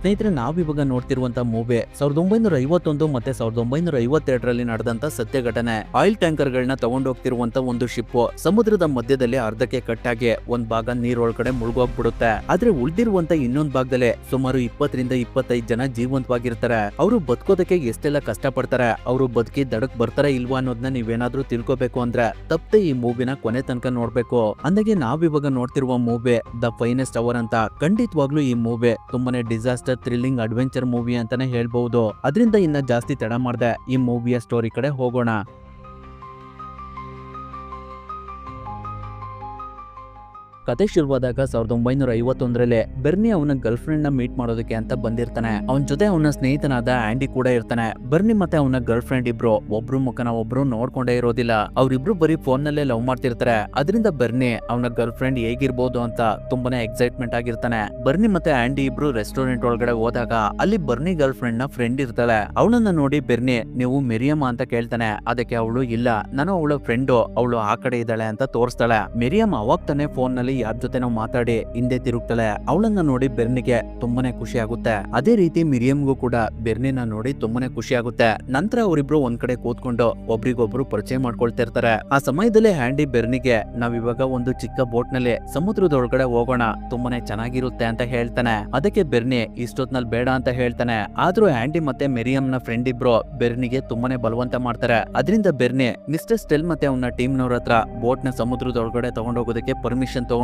ಸ್ನೇಹಿತರೆ, ನಾವಿವಾಗ ನೋಡ್ತಿರುವಂತ ಮೂವಿ 1951 ಮತ್ತೆ 1952ರಲ್ಲಿ ನಡೆದಂತ ಸತ್ಯ ಘಟನೆ. ಆಯಿಲ್ ಟ್ಯಾಂಕರ್ ಗಳನ್ನ ತಗೊಂಡೋಗ್ತಿರುವಂತ ಒಂದು ಶಿಪ್ ಸಮುದ್ರದ ಮಧ್ಯದಲ್ಲಿ ಅರ್ಧಕ್ಕೆ ಕಟ್ಟಾಗಿ ಒಂದ್ ಭಾಗ ನೀರೊಳಗಡೆ ಮುಳುಗೋಗ್ಬಿಡುತ್ತೆ. ಆದ್ರೆ ಉಳಿದಿರುವಂತ ಇನ್ನೊಂದ್ ಭಾಗದಲ್ಲಿ ಸುಮಾರು 20 ರಿಂದ 25 ಜನ ಜೀವಂತವಾಗಿರ್ತಾರೆ. ಅವರು ಬದುಕೋದಕ್ಕೆ ಎಷ್ಟೆಲ್ಲ ಕಷ್ಟ ಪಡ್ತಾರೆ, ಅವರು ಬದುಕಿ ದಡಕ್ ಬರ್ತಾರ ಇಲ್ವಾ ಅನ್ನೋದನ್ನ ನೀವೇನಾದ್ರೂ ತಿಳ್ಕೋಬೇಕು ಅಂದ್ರೆ ತಪ್ಪದೆ ಈ ಮೂವಿನ ಕೊನೆ ತನಕ ನೋಡ್ಬೇಕು. ಅಂದಾಗೆ ನಾವಿವಾಗ ನೋಡ್ತಿರುವ ಮೂವಿ ದ ಫೈನೆಸ್ಟ್ ಅವರ್ ಅಂತ. ಖಂಡಿತವಾಗ್ಲೂ ಈ ಮೂವಿ ತುಂಬಾನೇ ಡಿಸಾಸ್ಟರ್ ಥ್ರಿಲ್ಲಿಂಗ್ ಅಡ್ವೆಂಚರ್ ಮೂವಿ ಅಂತಾನೆ ಹೇಳ್ಬಹುದು. ಅದರಿಂದ ಇನ್ನ ಜಾಸ್ತಿ ತಡ ಮಾಡದೆ ಈ ಮೂವಿಯ ಸ್ಟೋರಿ ಕಡೆ ಹೋಗೋಣ. ಕತೆ ಶುರುವಾದಾಗ 1951ರಲ್ಲಿ ಬೆರ್ನಿ ಅವನ ಗರ್ಲ್ ಫ್ರೆಂಡ್ ನ ಮೀಟ್ ಮಾಡೋದಕ್ಕೆ ಅಂತ ಬಂದಿರ್ತಾನೆ. ಅವನ ಜೊತೆ ಅವನ ಸ್ನೇಹಿತನಾದ ಆಂಡಿ ಕೂಡ ಇರ್ತಾನೆ. ಬರ್ನಿ ಮತ್ತೆ ಅವನ ಗರ್ಲ್ ಫ್ರೆಂಡ್ ಇಬ್ರು ಒಬ್ರು ಮುಖನ ಒಬ್ರು ನೋಡ್ಕೊಂಡೇ ಇರೋದಿಲ್ಲ. ಅವ್ರಿಬ್ರು ಬರೀ ಫೋನ್ ನಲ್ಲೇ ಲವ್ ಮಾಡ್ತಿರ್ತಾರೆ. ಅದರಿಂದ ಬರ್ನಿ ಅವನ ಗರ್ಲ್ ಫ್ರೆಂಡ್ ಹೇಗಿರ್ಬೋದು ಅಂತ ತುಂಬಾನೇ ಎಕ್ಸೈಟ್ಮೆಂಟ್ ಆಗಿರ್ತಾನೆ. ಬರ್ನಿ ಮತ್ತೆ ಆಂಡಿ ಇಬ್ರು ರೆಸ್ಟೋರೆಂಟ್ ಒಳಗಡೆ ಹೋದಾಗ ಅಲ್ಲಿ ಬರ್ನಿ ಗರ್ಲ್ ಫ್ರೆಂಡ್ ನ ಫ್ರೆಂಡ್ ಇರ್ತಾಳೆ. ಅವಳನ್ನ ನೋಡಿ ಬೆರ್ನಿ ನೀವು ಮೆರಿಯಮ್ಮ ಅಂತ ಕೇಳ್ತಾನೆ. ಅದಕ್ಕೆ ಅವಳು ಇಲ್ಲ, ನಾನು ಅವಳ ಫ್ರೆಂಡು, ಅವಳು ಆ ಕಡೆ ಇದ್ದಾಳೆ ಅಂತ ತೋರಿಸ್ತಾಳೆ. ಮೆರಿಯಮ್ ಅವಾಗ ತಾನೆ ಫೋನ್ ನಲ್ಲಿ ಯಾರ ಜೊತೆ ನಾವು ಮಾತಾಡಿ ಹಿಂದೆ ತಿರುಗ್ತಾಳೆ. ಅವಳನ್ನ ನೋಡಿ ಬೆರ್ನಿಗೆ ತುಂಬಾನೇ ಖುಷಿ ಆಗುತ್ತೆ. ಅದೇ ರೀತಿ ಮಿರಿಯಮ್ಗೂ ಕೂಡ ಬೆರ್ನಿನ ನೋಡಿ ತುಂಬಾನೇ ಖುಷಿ ಆಗುತ್ತೆ. ನಂತರ ಅವರಿಬ್ರು ಒಂದ್ ಕಡೆ ಕೂತ್ಕೊಂಡು ಒಬ್ರಿಗೊಬ್ರು ಪರಿಚಯ ಮಾಡ್ಕೊಳ್ತಾ ಇರ್ತಾರೆ. ಆ ಸಮಯದಲ್ಲಿ ಹ್ಯಾಂಡಿ ಬೆರ್ನಿಗೆ ನಾವಿವಾಗ ಒಂದು ಚಿಕ್ಕ ಬೋಟ್ ನಲ್ಲಿ ಸಮುದ್ರದೊಳಗಡೆ ಹೋಗೋಣ, ತುಂಬಾನೇ ಚೆನ್ನಾಗಿರುತ್ತೆ ಅಂತ ಹೇಳ್ತಾನೆ. ಅದಕ್ಕೆ ಬೆರ್ನಿ ಇಷ್ಟೊತ್ನಲ್ಲಿ ಬೇಡ ಅಂತ ಹೇಳ್ತಾನೆ. ಆದ್ರೂ ಹ್ಯಾಂಡಿ ಮತ್ತೆ ಮೆರಿಯಮ್ ನ ಫ್ರೆಂಡ್ ಇಬ್ರು ಬೆರ್ನಿಗೆ ತುಂಬಾನೇ ಬಲವಂತ ಮಾಡ್ತಾರೆ. ಅದರಿಂದ ಬೆರ್ನಿ ಮಿಸ್ಟರ್ ಸ್ಟೆಲ್ ಮತ್ತೆ ಅವನ ಟೀಮ್ ನವ್ರ ಹತ್ರ ಬೋಟ್ ನ ಸಮುದ್ರದೊಳಗಡೆ ತಗೊಂಡೋಗೋದಕ್ಕೆ ಪರ್ಮಿಷನ್ ತಗೊಂಡು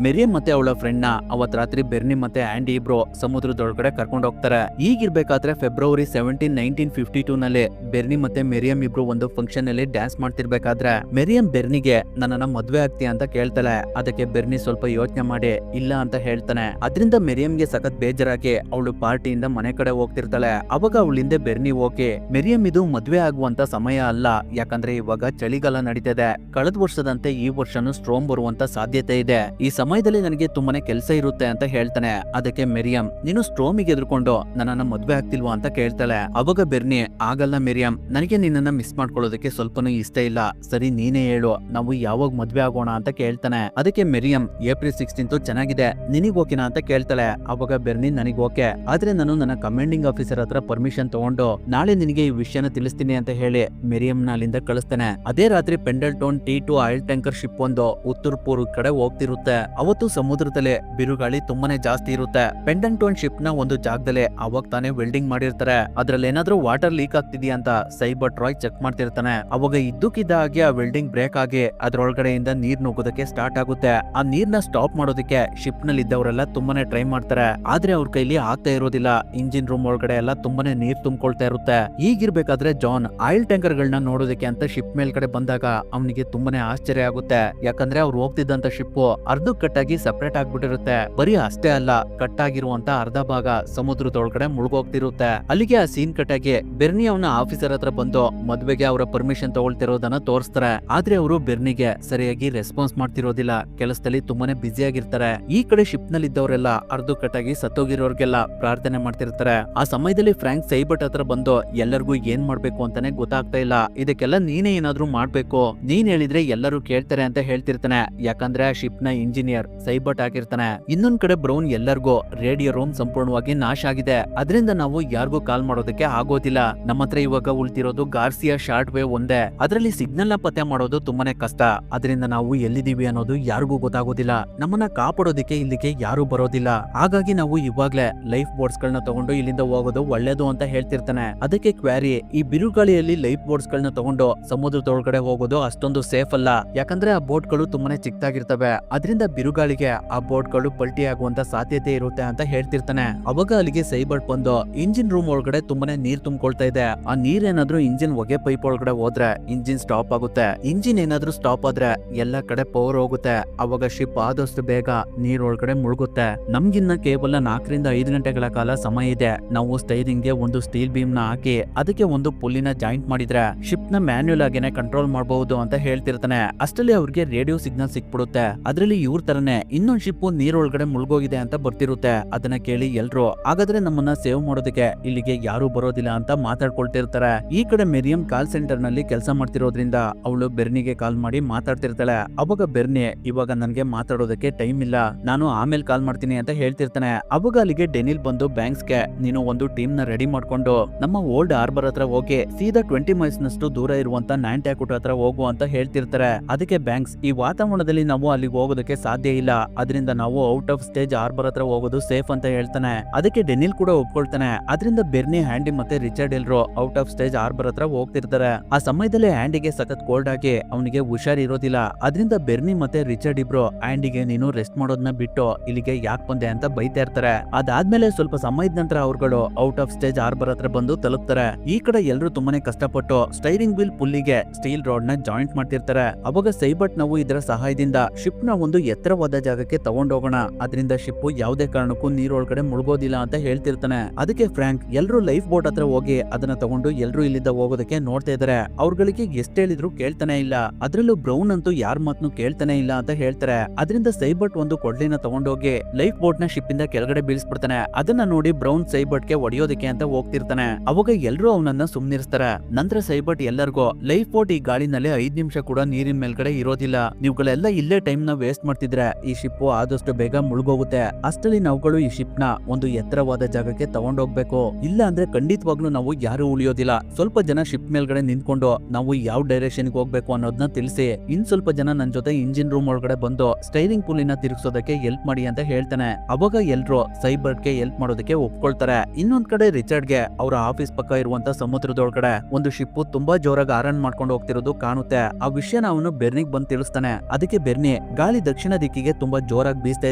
ಮೆರಿಯಮ್ ಮತ್ತೆ ಅವಳ ಫ್ರೆಂಡ್ ನ ಅವತ್ ರಾತ್ರಿ ಬೆರ್ನಿ ಮತ್ತೆ ಆಂಡಿ ಇಬ್ರು ಸಮುದ್ರದೊಳಗಡೆ ಕರ್ಕೊಂಡು ಹೋಗ್ತಾರೆ. ಈಗಿರ್ಬೇಕಾದ್ರೆ ಫೆಬ್ರವರಿ 17, 1952 ನಲ್ಲಿ ಬೆರ್ನಿ ಮತ್ತೆ ಮೆರಿಯಮ್ ಇಬ್ರು ಒಂದು ಫಂಕ್ಷನ್ ನಲ್ಲಿ ಡ್ಯಾನ್ಸ್ ಮಾಡ್ತಿರ್ಬೇಕಾದ್ರೆ ಮೆರಿಯಮ್ ಬೆರ್ನಿಗೆ ನನ್ನನ್ನ ಮದ್ವೆ ಆಗ್ತೀಯ ಅಂತ ಕೇಳ್ತಾಳೆ. ಅದಕ್ಕೆ ಬೆರ್ನಿ ಸ್ವಲ್ಪ ಯೋಚನೆ ಮಾಡಿ ಇಲ್ಲ ಅಂತ ಹೇಳ್ತಾನೆ. ಅದರಿಂದ ಮೆರಿಯಮ್ಗೆ ಸಖತ್ ಬೇಜಾರಾಗಿ ಅವಳು ಪಾರ್ಟಿಯಿಂದ ಮನೆ ಕಡೆ ಹೋಗ್ತಿರ್ತಾಳೆ. ಅವಾಗ ಅವಳಿಂದ ಬೆರ್ನಿ ಓಕೆ, ಮೆರಿಯಮ್ ಇದು ಮದ್ವೆ ಆಗುವಂತ ಸಮಯ ಅಲ್ಲ, ಯಾಕಂದ್ರೆ ಇವಾಗ ಚಳಿಗಾಲ ನಡೀತಿದೆ. ಕಳೆದ ವರ್ಷದಂತೆ ಈ ವರ್ಷನೂ ಸ್ಟ್ರೋಮ್ ಬರುವಂತ ಸಾಧ್ಯತೆ ಇದೆ. ಈ ಸಮಯದಲ್ಲಿ ನನಗೆ ತುಂಬಾನೇ ಕೆಲಸ ಇರುತ್ತೆ ಅಂತ ಹೇಳ್ತಾನೆ. ಅದಕ್ಕೆ ಮೆರಿಯಮ್ ನೀನು ಸ್ಟ್ರೋಮಿಗೆ ಎದುರ್ಕೊಂಡು ನನ್ನನ್ನ ಮದ್ವೆ ಆಗ್ತಿಲ್ವಾ ಅಂತ ಕೇಳ್ತಾಳೆ. ಅವಾಗ ಬೆರ್ನಿ ಆಗಲ್ಲ ಮೆರಿಯಮ್, ನನಗೆ ನಿನ್ನನ್ನ ಮಿಸ್ ಮಾಡ್ಕೊಳ್ಳೋದಕ್ಕೆ ಸ್ವಲ್ಪನೂ ಇಷ್ಟ ಇಲ್ಲ, ಸರಿ ನೀನೇ ಹೇಳು ನಾವು ಯಾವಾಗ ಮದ್ವೆ ಆಗೋಣ ಅಂತ ಕೇಳ್ತಾನೆ. ಅದಕ್ಕೆ ಮೆರಿಯಮ್ ಏಪ್ರಿಲ್ 16 ಚೆನ್ನಾಗಿದೆ, ನಿನಗ್ ಓಕೆನಾ ಅಂತ ಕೇಳ್ತಾಳೆ. ಅವಾಗ ಬೆರ್ನಿ ನನಗ್ ಓಕೆ, ಆದ್ರೆ ನಾನು ನನ್ನ ಕಮಾಂಡಿಂಗ್ ಆಫೀಸರ್ ಹತ್ರ ಪರ್ಮಿಷನ್ ತಗೊಂಡು ನಾಳೆ ನಿನಗೆ ಈ ವಿಷಯನ ತಿಳಿಸ್ತೀನಿ ಅಂತ ಹೇಳಿ ಮೆರಿಯಮ್ ನ ಅಲ್ಲಿಂದ ಕಳಿಸ್ತಾನೆ. ಅದೇ ರಾತ್ರಿ ಪೆಂಡಲ್ಟೋನ್ T2 ಆಯಿಲ್ ಟ್ಯಾಂಕರ್ ಶಿಪ್ ಒಂದು ಉತ್ತರ ಪೂರ್ವ ಕಡೆ ಹೋಗ್ತಿರುತ್ತೆ. ಅವತ್ತು ಸಮುದ್ರದಲ್ಲಿ ಬಿರುಗಾಳಿ ತುಂಬಾನೇ ಜಾಸ್ತಿ ಇರುತ್ತೆ. ಪೆಂಡಲ್ಟೋನ್ ಶಿಪ್ ನ ಒಂದು ಜಾಗದಲ್ಲಿ ಅವಾಗ ತಾನೇ ವೆಲ್ಡಿಂಗ್ ಮಾಡಿರ್ತಾರೆ. ಅದ್ರಲ್ಲಿ ಏನಾದ್ರೂ ವಾಟರ್ ಲೀಕ್ ಆಗ್ತಿದ್ಯಾ ಅಂತ ಸೈಬರ್ ಟ್ರಾಯ್ ಚೆಕ್ ಮಾಡ್ತಿರ್ತಾನೆ. ಅವಾಗ ಇದ್ದಕ್ಕಿದ್ದ ಹಾಗೆ ಆ ವೆಲ್ಡಿಂಗ್ ಬ್ರೇಕ್ ಆಗಿ ಅದ್ರೊಳಗಡೆಯಿಂದ ನೀರ್ ನುಗ್ಗೋದಕ್ಕೆ ಸ್ಟಾರ್ಟ್ ಆಗುತ್ತೆ. ಆ ನೀರ್ನ ಸ್ಟಾಪ್ ಮಾಡೋದಕ್ಕೆ ಶಿಪ್ ನಲ್ಲಿ ಇದ್ದವರೆಲ್ಲ ತುಂಬಾನೇ ಟ್ರೈ ಮಾಡ್ತಾರೆ. ಆದ್ರೆ ಅವ್ರ ಕೈಲಿ ಆಗ್ತಾ ಇರೋದಿಲ್ಲ. ಇಂಜಿನ್ ರೂಮ್ ಒಳಗಡೆ ಎಲ್ಲ ತುಂಬಾನೇ ನೀರ್ ತುಂಬಿಕೊಳ್ತಾ ಇರುತ್ತೆ. ಈಗಿರ್ಬೇಕಾದ್ರೆ ಜಾನ್ ಆಯಿಲ್ ಟ್ಯಾಂಕರ್ ಗಳನ್ನ ನೋಡೋದಕ್ಕೆ ಅಂತ ಶಿಪ್ ಮೇಲ್ಗಡೆ ಬಂದಾಗ ಅವನಿಗೆ ತುಂಬಾನೇ ಆಶ್ಚರ್ಯ ಆಗುತ್ತೆ. ಯಾಕಂದ್ರೆ ಅವ್ರು ಹೋಗ್ತಿದ್ದಂತ ಶಿಪ್ ಅರ್ಧ ಕಟ್ಟಾಗಿ ಸಪರೇಟ್ ಆಗ್ಬಿಟ್ಟಿರುತ್ತೆ. ಬರೀ ಅಷ್ಟೇ ಅಲ್ಲ, ಕಟ್ ಆಗಿರುವಂತ ಅರ್ಧ ಭಾಗ ಸಮುದ್ರದೊಳಗಡೆ ಮುಳುಗೋಗ್ತಿರುತ್ತೆ. ಅಲ್ಲಿಗೆ ಆ ಸೀನ್ ಕಟ್ಟಾಗಿ ಬೆರ್ನಿ ಅವನ ಆಫೀಸರ್ ಹತ್ರ ಬಂದು ಮದ್ವೆಗೆ ಅವರ ಪರ್ಮಿಷನ್ ತಗೊಳ್ತಿರೋದನ್ನ ತೋರಿಸ್ತಾರೆ. ಆದ್ರೆ ಅವರು ಬೆರ್ನಿಗೆ ಸರಿಯಾಗಿ ರೆಸ್ಪಾನ್ಸ್ ಮಾಡ್ತಿರೋದಿಲ್ಲ, ಕೆಲಸದಲ್ಲಿ ತುಂಬಾನೇ ಬ್ಯುಸಿ ಆಗಿರ್ತಾರೆ. ಈ ಕಡೆ ಶಿಪ್ ನಲ್ಲಿ ಇದ್ದವರೆಲ್ಲ ಅರ್ಧ ಕಟ್ಟಾಗಿ ಸತ್ತೋಗಿರೋರ್ಗೆಲ್ಲ ಪ್ರಾರ್ಥನೆ ಮಾಡ್ತಿರ್ತಾರೆ. ಆ ಸಮಯದಲ್ಲಿ ಫ್ರಾಂಕ್ ಸೈಬರ್ಟ್ ಹತ್ರ ಬಂದು ಎಲ್ಲರಿಗೂ ಏನ್ ಮಾಡ್ಬೇಕು ಅಂತಾನೆ ಗೊತ್ತಾಗ್ತಾ ಇಲ್ಲ, ಇದಕ್ಕೆಲ್ಲ ನೀನೇ ಏನಾದ್ರೂ ಮಾಡ್ಬೇಕು, ನೀನ್ ಹೇಳಿದ್ರೆ ಎಲ್ಲರೂ ಕೇಳ್ತಾರೆ ಅಂತ ಹೇಳ್ತಿರ್ತಾನೆ. ಯಾಕಂದ್ರೆ ಆ ಶಿಪ್ ನ ಇಂಜಿನಿಯರ್ ಸೈಬರ್ಟ್ ಆಗಿರ್ತಾನೆ. ಇನ್ನೊಂದ್ ಕಡೆ ಬ್ರೌನ್ ಎಲ್ಲರಿಗೂ ರೇಡಿಯೋ ರೂಮ್ ಸಂಪೂರ್ಣವಾಗಿ ನಾಶ ಆಗಿದೆ, ಅದರಿಂದ ನಾವು ಯಾರಿಗೂ ಕಾಲ್ ಮಾಡೋದಕ್ಕೆ ಆಗೋದಿಲ್ಲ. ನಮ್ಮ ಹತ್ರ ಇವಾಗ ಉಳ್ತಿರೋದು ಗಾರ್ಸಿಯಾ ಶಾರ್ಟ್ ವೇವ್ ಒಂದೇ, ಅದರಲ್ಲಿ ಸಿಗ್ನಲ್ ನ ಪತ್ತೆ ಮಾಡೋದು ತುಂಬಾನೇ ಕಷ್ಟ. ಅದರಿಂದ ನಾವು ಎಲ್ಲಿದೀವಿ ಅನ್ನೋದು ಯಾರಿಗೂ ಗೊತ್ತಾಗೋದಿಲ್ಲ. ನಮ್ಮನ್ನ ಕಾಪಾಡೋದಕ್ಕೆ ಇಲ್ಲಿಗೆ ಯಾರು ಬರೋದಿಲ್ಲ. ಹಾಗಾಗಿ ನಾವು ಇವಾಗ್ಲೇ ಲೈಫ್ ಬೋಟ್ಸ್ ಗಳನ್ನ ತಗೊಂಡು ಇಲ್ಲಿಂದ ಹೋಗೋದು ಒಳ್ಳೇದು ಅಂತ ಹೇಳ್ತಿರ್ತಾನೆ. ಅದಕ್ಕೆ ಕ್ವಾರಿ ಈ ಬಿರುಗಾಳಿಯಲ್ಲಿ ಲೈಫ್ ಬೋಟ್ಸ್ ಗಳನ್ನ ತಗೊಂಡು ಸಮುದ್ರದೊಳಗಡೆ ಹೋಗೋದು ಅಷ್ಟೊಂದು ಸೇಫ್ ಅಲ್ಲ, ಯಾಕಂದ್ರೆ ಆ ಬೋಟ್ ಗಳು ತುಂಬಾನೇ ಚಿಕ್ಕದಾಗಿರ್ತವೆ. ಅದರಿಂದ ಬಿರುಗಾಳಿಗೆ ಆ ಬೋಟ್ ಗಳು ಪಲ್ಟಿ ಆಗುವಂತ ಸಾಧ್ಯತೆ ಇರುತ್ತೆ ಅಂತ ಹೇಳ್ತಿರ್ತಾನೆ. ಅವಾಗ ಅಲ್ಲಿಗೆ ಸೈಬರ್ಟ್ ಬಂದು ಇಂಜಿನ್ ರೂಮ್ ಒಳಗಡೆ ತುಂಬಾನೇ ನೀರ್ ತುಂಬಿಕೊಳ್ತಾ ಇದೆ. ಆ ನೀರ್ ಏನಾದ್ರೂ ಇಂಜಿನ್ ಹೊಗೆ ಪೈಪ್ ಒಳಗಡೆ ಹೋದ್ರೆ ಇಂಜಿನ್ ಸ್ಟಾಪ್ ಆಗುತ್ತೆ. ಇಂಜಿನ್ ಏನಾದ್ರೂ ಸ್ಟಾಪ್ ಆದ್ರೆ ಎಲ್ಲಾ ಕಡೆ ಪವರ್ ಹೋಗುತ್ತೆ. ಅವಾಗ ಶಿಪ್ ಆದಷ್ಟು ಬೇಗ ನೀರ್ ಒಳಗಡೆ ಮುಳುಗುತ್ತೆ. ನಮ್ಗಿನ್ನ ಕೇವಲ 4 ರಿಂದ 5 ಗಂಟೆಗಳ ಕಾಲ ಸಮಯ ಇದೆ. ನಾವು ಸ್ಟೈರಿಂಗ್ ಗೆ ಒಂದು ಸ್ಟೀಲ್ ಬೀಮ್ ನ ಹಾಕಿ ಅದಕ್ಕೆ ಒಂದು ಪುಲ್ಲಿನ ಜಾಯಿಂಟ್ ಮಾಡಿದ್ರೆ ಶಿಪ್ ನ ಮ್ಯಾನ್ಯುಯಲ್ ಆಗೇನೆ ಕಂಟ್ರೋಲ್ ಮಾಡಬಹುದು ಅಂತ ಹೇಳ್ತಿರ್ತಾನೆ. ಅಷ್ಟರಲ್ಲಿ ಅವ್ರಿಗೆ ರೇಡಿಯೋ ಸಿಗ್ನಲ್ ಸಿಕ್ಬಿಡುತ್ತೆ. ಅದ್ರಲ್ಲಿ ಅದ್ರಲ್ಲಿ ಇವ್ರ ತರನೇ ಇನ್ನೊಂದ್ ಶಿಪ್ ನೀರೊಳಗಡೆ ಮುಳುಗೋಗಿದೆ ಅಂತ ಬರ್ತಿರುತ್ತೆ. ಅದನ್ನ ಕೇಳಿ ಎಲ್ರು ಹಾಗಾದ್ರೆ ನಮ್ಮನ್ನ ಸೇವ್ ಮಾಡೋದಕ್ಕೆ ಇಲ್ಲಿಗೆ ಯಾರು ಬರೋದಿಲ್ಲ ಅಂತ ಮಾತಾಡ್ಕೊಳ್ತಿರ್ತಾರೆ. ಈ ಕಡೆ ಮೆರಿಯಂ ಕಾಲ್ ಸೆಂಟರ್ ನಲ್ಲಿ ಕೆಲಸ ಮಾಡ್ತಿರೋದ್ರಿಂದ ಅವಳು ಬೆರ್ನಿಗೆ ಕಾಲ್ ಮಾಡಿ ಮಾತಾಡ್ತಿರ್ತಾಳೆ. ಅವಾಗ ಬೆರ್ನಿ ಇವಾಗ ನನ್ಗೆ ಮಾತಾಡೋದಕ್ಕೆ ಟೈಮ್ ಇಲ್ಲ, ನಾನು ಆಮೇಲೆ ಕಾಲ್ ಮಾಡ್ತೀನಿ ಅಂತ ಹೇಳ್ತಿರ್ತಾನೆ. ಅವಾಗ ಅಲ್ಲಿಗೆ ಡೆನಿಲ್ ಬಂದು ಬ್ಯಾಂಕ್ಸ್ಗೆ ನೀನು ಒಂದು ಟೀಮ್ ನ ರೆಡಿ ಮಾಡ್ಕೊಂಡು ನಮ್ಮ ಓಲ್ಡ್ ಹಾರ್ಬರ್ ಹತ್ರ ಹೋಗಿ ಸೀದಾ 20 ಮೈಲ್ಸ್ ನಷ್ಟು ದೂರ ಇರುವಂತ ನ್ಯಾಂಟ್ಯಾಕುಟ್ ಹತ್ರ ಹೋಗು ಅಂತ ಹೇಳ್ತಿರ್ತಾರೆ. ಅದಕ್ಕೆ ಬ್ಯಾಂಕ್ಸ್ ಈ ವಾತಾವರಣದಲ್ಲಿ ನಾವು ಅಲ್ಲಿಗೆ ಹೋಗೋದಕ್ಕೆ ಸಾಧ್ಯ ಇಲ್ಲ, ಅದರಿಂದ ನಾವು ಔಟ್ ಆಫ್ ಸ್ಟೇಜ್ ಹಾರ್ಬರ್ ಹತ್ರ ಹೋಗೋದು ಸೇಫ್ ಅಂತ ಹೇಳ್ತಾನೆ. ಅದಕ್ಕೆ ಡೆನಿಲ್ ಕೂಡ ಒಪ್ಕೊಳ್ತಾನೆ. ಅದರಿಂದ ಬೆರ್ನಿ, ಹ್ಯಾಂಡಿ ಮತ್ತೆ ರಿಚರ್ಡ್ ಎಲ್ರು ಔಟ್ ಆಫ್ ಸ್ಟೇಜ್ ಹಾರ್ಬರ್ ಹತ್ರ ಹೋಗ್ತಿರ್ತಾರೆ. ಆ ಸಮಯದಲ್ಲಿ ಹ್ಯಾಂಡಿಗೆ ಸಖತ್ ಕೋಲ್ಡ್ ಆಗಿ ಅವನಿಗೆ ಹುಷಾರ್ ಇರೋದಿಲ್ಲ. ಅದರಿಂದ ಬೆರ್ನಿ ಮತ್ತೆ ರಿಚರ್ಡ್ ಇಬ್ರು ಹ್ಯಾಂಡಿಗೆ ನೀನು ರೆಸ್ಟ್ ಮಾಡೋದನ್ನ ಬಿಟ್ಟು ಇಲ್ಲಿಗೆ ಯಾಕೆ ಬಂದೆ ಅಂತ ಬೈತಾ ಇರ್ತಾರೆ. ಅದಾದ್ಮೇಲೆ ಸ್ವಲ್ಪ ಸಮಯದ ನಂತರ ಅವ್ರುಗಳು ಔಟ್ ಆಫ್ ಸ್ಟೇಜ್ ಹಾರ್ಬರ್ ಹತ್ರ ಬಂದು ತಲುಪ್ತಾರೆ. ಈ ಕಡೆ ಎಲ್ರು ತುಂಬಾನೇ ಕಷ್ಟಪಟ್ಟು ಸ್ಟೈರಿಂಗ್ ವೀಲ್ ಪುಲ್ಲಿಗೆ ಸ್ಟೀಲ್ ರಾಡ್ ನ ಜಾಯಿಂಟ್ ಮಾಡ್ತಿರ್ತಾರೆ. ಅವಾಗ ಸೈಬರ್ಟ್ ನಾವು ಇದರ ಸಹಾಯದಿಂದ ಶಿಪ್ ನ ಒಂದು ಎತ್ತರವಾದ ಜಾಗಕ್ಕೆ ತಗೊಂಡೋಗೋಣ, ಅದರಿಂದ ಶಿಪ್ ಯಾವುದೇ ಕಾರಣಕ್ಕೂ ನೀರೊಳಗಡೆ ಮುಳುಗೋದಿಲ್ಲ ಅಂತ ಹೇಳ್ತಿರ್ತಾನೆ. ಅದಕ್ಕೆ ಫ್ರಾಂಕ್ ಎಲ್ರು ಲೈಫ್ ಬೋಟ್ ಹತ್ರ ಹೋಗಿ ಅದನ್ನ ತಗೊಂಡು ಎಲ್ರು ಇಲ್ಲಿಂದ ಹೋಗೋದಕ್ಕೆ ನೋಡ್ತಾ ಇದಾರೆ. ಅವ್ರಗಳಿಗೆ ಎಷ್ಟ್ ಹೇಳಿದ್ರು ಕೇಳ್ತಾನೆ ಇಲ್ಲ, ಅದ್ರಲ್ಲೂ ಬ್ರೌನ್ ಅಂತೂ ಯಾರ ಮಾತನ್ನು ಕೇಳ್ತಾನೆ ಇಲ್ಲ ಅಂತ ಹೇಳ್ತಾರೆ. ಅದರಿಂದ ಸೈಬರ್ಟ್ ಒಂದು ಕೊಡ್ಲಿನ ತಗೊಂಡೋಗಿ ಲೈಫ್ ಬೋಟ್ ನ ಶಿಪ್ ಇಂದ ಕೆಳಗಡೆ ಬೀಳಿಸ್ಬಿಡ್ತಾನೆ. ಅದನ್ನ ನೋಡಿ ಬ್ರೌನ್ ಸೈಬರ್ಟ್ ಗೆ ಹೊಡೆಯೋದಕ್ಕೆ ಅಂತ ಹೋಗ್ತಿರ್ತಾನೆ. ಅವಾಗ ಎಲ್ರು ಅವನನ್ನ ಸುಮ್ನಿರ್ಸ್ತಾರೆ. ನಂತರ ಸೈಬರ್ಟ್ ಎಲ್ಲರಿಗೂ ಲೈಫ್ ಬೋಟ್ ಈ ಗಾಳಿನಲ್ಲಿ 5 ನಿಮಿಷ ಕೂಡ ನೀರಿನ ಮೇಲ್ಗಡೆ ಇರೋದಿಲ್ಲ, ನೀವುಗಳೆಲ್ಲ ಇಲ್ಲೇ ಟೈಮ್ ನ ವೇಸ್ಟ್ ಮಾಡ್ತಿದ್ರೆ ಈ ಶಿಪ್ ಆದಷ್ಟು ಬೇಗ ಮುಳುಗೋಗುತ್ತೆ. ಅಷ್ಟರಲ್ಲಿ ನಾವುಗಳು ಈ ಶಿಪ್ ನ ಒಂದು ಎತ್ತರವಾದ ಜಾಗಕ್ಕೆ ತಗೊಂಡೋಗ್ಬೇಕು, ಇಲ್ಲ ಅಂದ್ರೆ ಖಂಡಿತವಾಗ್ಲೂ ನಾವು ಯಾರು ಉಳಿಯೋದಿಲ್ಲ. ಸ್ವಲ್ಪ ಜನ ಶಿಪ್ ಮೇಲ್ಗಡೆ ನಿಂತ್ಕೊಂಡು ನಾವು ಯಾವ ಡೈರೆಕ್ಷನ್ ಹೋಗ್ಬೇಕು ಅನ್ನೋದನ್ನ ತಿಳಿಸಿ, ಇನ್ ಸ್ವಲ್ಪ ಜನ ನನ್ ಜೊತೆ ಇಂಜಿನ್ ರೂಮ್ ಒಳಗಡೆ ಬಂದು ಸ್ಟೈರಿಂಗ್ ಪೂಲಿನ ತಿರುಗಿಸೋದಕ್ಕೆ ಹೆಲ್ಪ್ ಮಾಡಿ ಅಂತ ಹೇಳ್ತಾನೆ. ಅವಾಗ ಎಲ್ರು ಸೈಬರ್ಟ್ ಗೆ ಹೆಲ್ಪ್ ಮಾಡೋದಕ್ಕೆ ಒಪ್ಕೊಳ್ತಾರೆ. ಇನ್ನೊಂದ್ ಕಡೆ ರಿಚರ್ಡ್ ಗೆ ಅವರ ಆಫೀಸ್ ಪಕ್ಕ ಇರುವಂತ ಸಮುದ್ರದೊಳಗಡೆ ಒಂದು ಶಿಪ್ ತುಂಬಾ ಜೋರಾಗಿ ಆರನ್ ಮಾಡ್ಕೊಂಡು ಹೋಗ್ತಿರೋದು ಕಾಣುತ್ತೆ. ಆ ವಿಷಯನ ಅವನು ಬೆರ್ನಿಗ್ ಬಂದು ತಿಳಿಸ್ತಾನೆ. ಅದಕ್ಕೆ ಬೆರ್ನಿ ಗಾಳಿ ದಕ್ಷಿಣ ದಿಕ್ಕಿಗೆ ತುಂಬಾ ಜೋರಾಗಿ ಬೀಸ್ತಾ